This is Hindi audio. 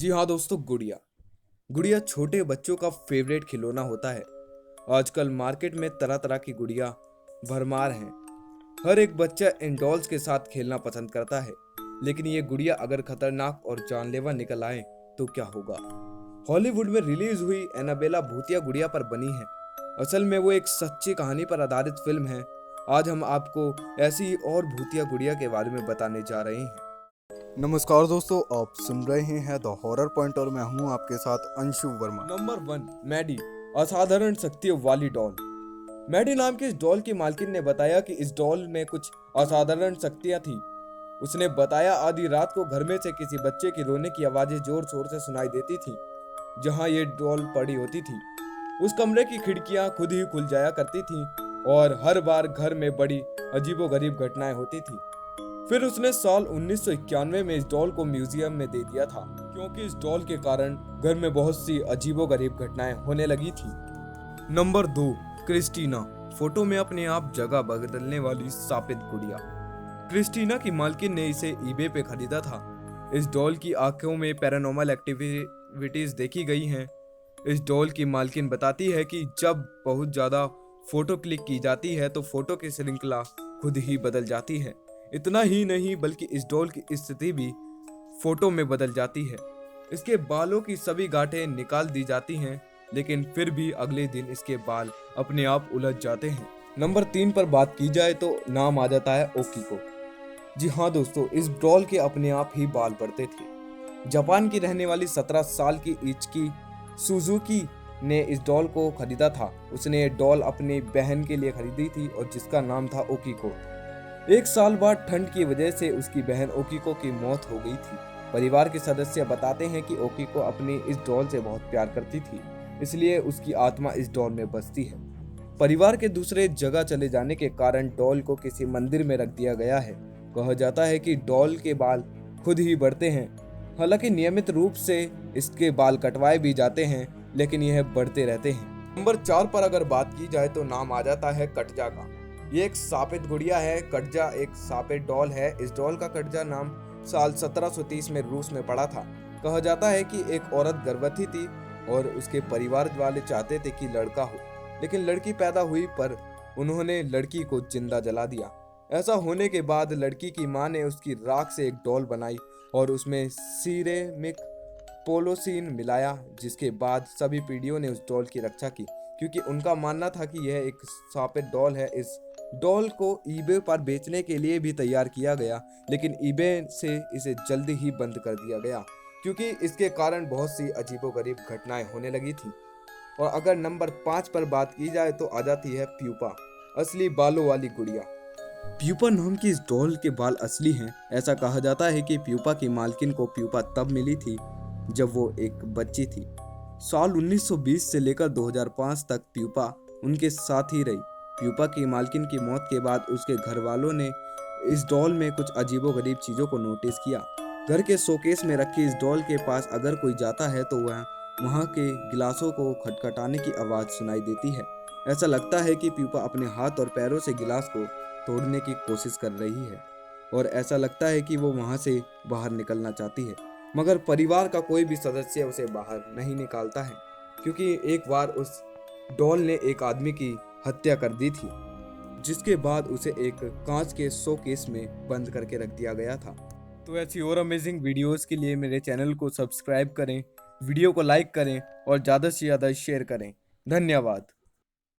जी हाँ दोस्तों, गुड़िया गुड़िया छोटे बच्चों का फेवरेट खिलौना होता है। आजकल मार्केट में तरह तरह की गुड़िया भरमार हैं। हर एक बच्चा इन डॉल्स के साथ खेलना पसंद करता है, लेकिन ये गुड़िया अगर खतरनाक और जानलेवा निकल आए तो क्या होगा। हॉलीवुड में रिलीज हुई एनाबेला भूतिया गुड़िया पर बनी है। असल में वो एक सच्ची कहानी पर आधारित फिल्म है। आज हम आपको ऐसी ही और भूतिया गुड़िया के बारे में बताने जा रहे हैं। नमस्कार दोस्तों, आप सुन रहे हैं द हॉरर पॉइंट और मैं हूं आपके साथ अंशु वर्मा। नंबर 1, मैडी, असाधारण शक्तियों वाली डॉल। मैडी नाम की इस डॉल की मालकिन ने बताया कि इस डॉल में कुछ असाधारण शक्तियां थी। उसने बताया आधी रात को घर में से किसी बच्चे की रोने की आवाजें जोर शोर से सुनाई देती थी जहां ये डॉल पड़ी होती थी। उस कमरे की खिड़कियां खुद ही खुल जाया करती थीं और हर बार घर में बड़ी अजीबोगरीब घटनाएं होती थी। फिर उसने साल 1991 में इस डॉल को म्यूजियम में दे दिया था, क्योंकि इस डॉल के कारण घर में बहुत सी अजीबोगरीब घटनाएं होने लगी थी। नंबर 2, क्रिस्टीना, फोटो में अपने आप जगह बदलने वाली सापित गुड़िया। क्रिस्टीना की मालकिन ने इसे ईबे पे खरीदा था। इस डॉल की आंखों में पैरानॉर्मल एक्टिविटीज देखी गई हैं। इस डॉल की मालकिन बताती है कि जब बहुत ज्यादा फोटो क्लिक की जाती है तो फोटो की श्रृंखला खुद ही बदल जाती है। इतना ही नहीं बल्कि इस डॉल की स्थिति भी फोटो में बदल जाती है। इसके बालों की सभी गांठें निकाल दी जाती हैं, लेकिन फिर भी अगले दिन इसके बाल अपने आप उलझ जाते हैं। नंबर 3 पर बात की जाए तो नाम आ जाता है ओकीको। जी हाँ दोस्तों, इस डॉल के अपने आप ही बाल बढ़ते थे। जापान की रहने वाली 17 साल की इचकी सुजुकी ने इस डॉल को खरीदा था। उसने ये डॉल अपनी बहन के लिए खरीदी थी और जिसका नाम था ओकीको। एक साल बाद ठंड की वजह से उसकी बहन ओकीको की मौत हो गई थी। परिवार के सदस्य बताते हैं कि ओकीको अपनी इस डॉल से बहुत प्यार करती थी, इसलिए उसकी आत्मा इस डॉल में बसती है। परिवार के दूसरे जगह चले जाने के कारण डॉल को किसी मंदिर में रख दिया गया है। कहा जाता है कि डॉल के बाल खुद ही बढ़ते हैं। हालांकि नियमित रूप से इसके बाल कटवाए भी जाते हैं, लेकिन यह बढ़ते रहते हैं। नंबर 4 पर अगर बात की जाए तो नाम आ जाता है कटजा का। ये एक सापित गुड़िया है। कटजा एक सापित डॉल है। इस डॉल का कटजा नाम साल 1730 में रूस में पड़ा था। कहा जाता है कि एक औरत गर्भवती थी और उसके परिवार वाले चाहते थे कि लड़का हो, लेकिन लड़की पैदा हुई पर उन्होंने लड़की को जिंदा जला दिया। ऐसा होने के बाद लड़की की मां ने उसकी राख से एक डॉल बनाई और उसमें सिरेमिक पोलोसीन मिलाया, जिसके बाद सभी पीढ़ियों ने उस डॉल की रक्षा की, क्योंकि उनका मानना था कि यह एक सापित डॉल है। इस डॉल को ईबे पर बेचने के लिए भी तैयार किया गया, लेकिन ईबे से इसे जल्दी ही बंद कर दिया गया, क्योंकि इसके कारण बहुत सी अजीबोगरीब घटनाएं होने लगी थी। और अगर नंबर 5 पर बात की जाए तो आ जाती है प्यूपा, असली बालों वाली गुड़िया। प्यूपा नाम की इस डॉल के बाल असली हैं। ऐसा कहा जाता है कि प्यूपा की मालकिन को प्यूपा तब मिली थी जब वो एक बच्ची थी। साल 1920 से लेकर 2005 तक प्यूपा उनके साथ ही रही। प्यूपा की मालकिन की मौत के बाद उसके घर वालों ने इस डॉल में कुछ अजीबोगरीब चीज़ों को नोटिस किया। घर के शोकेस में रखी इस डॉल के पास अगर कोई जाता है तो वह वहाँ के गिलासों को खटखटाने की आवाज़ सुनाई देती है। ऐसा लगता है कि प्यूपा अपने हाथ और पैरों से गिलास को तोड़ने की कोशिश कर रही है और ऐसा लगता है कि वो वहाँ से बाहर निकलना चाहती है, मगर परिवार का कोई भी सदस्य उसे बाहर नहीं निकालता है, क्योंकि एक बार उस डॉल ने एक आदमी की हत्या कर दी थी, जिसके बाद उसे एक कांच के शोकेस में बंद करके रख दिया गया था। तो ऐसी और अमेजिंग वीडियोस के लिए मेरे चैनल को सब्सक्राइब करें, वीडियो को लाइक करें और ज़्यादा से ज़्यादा शेयर करें। धन्यवाद।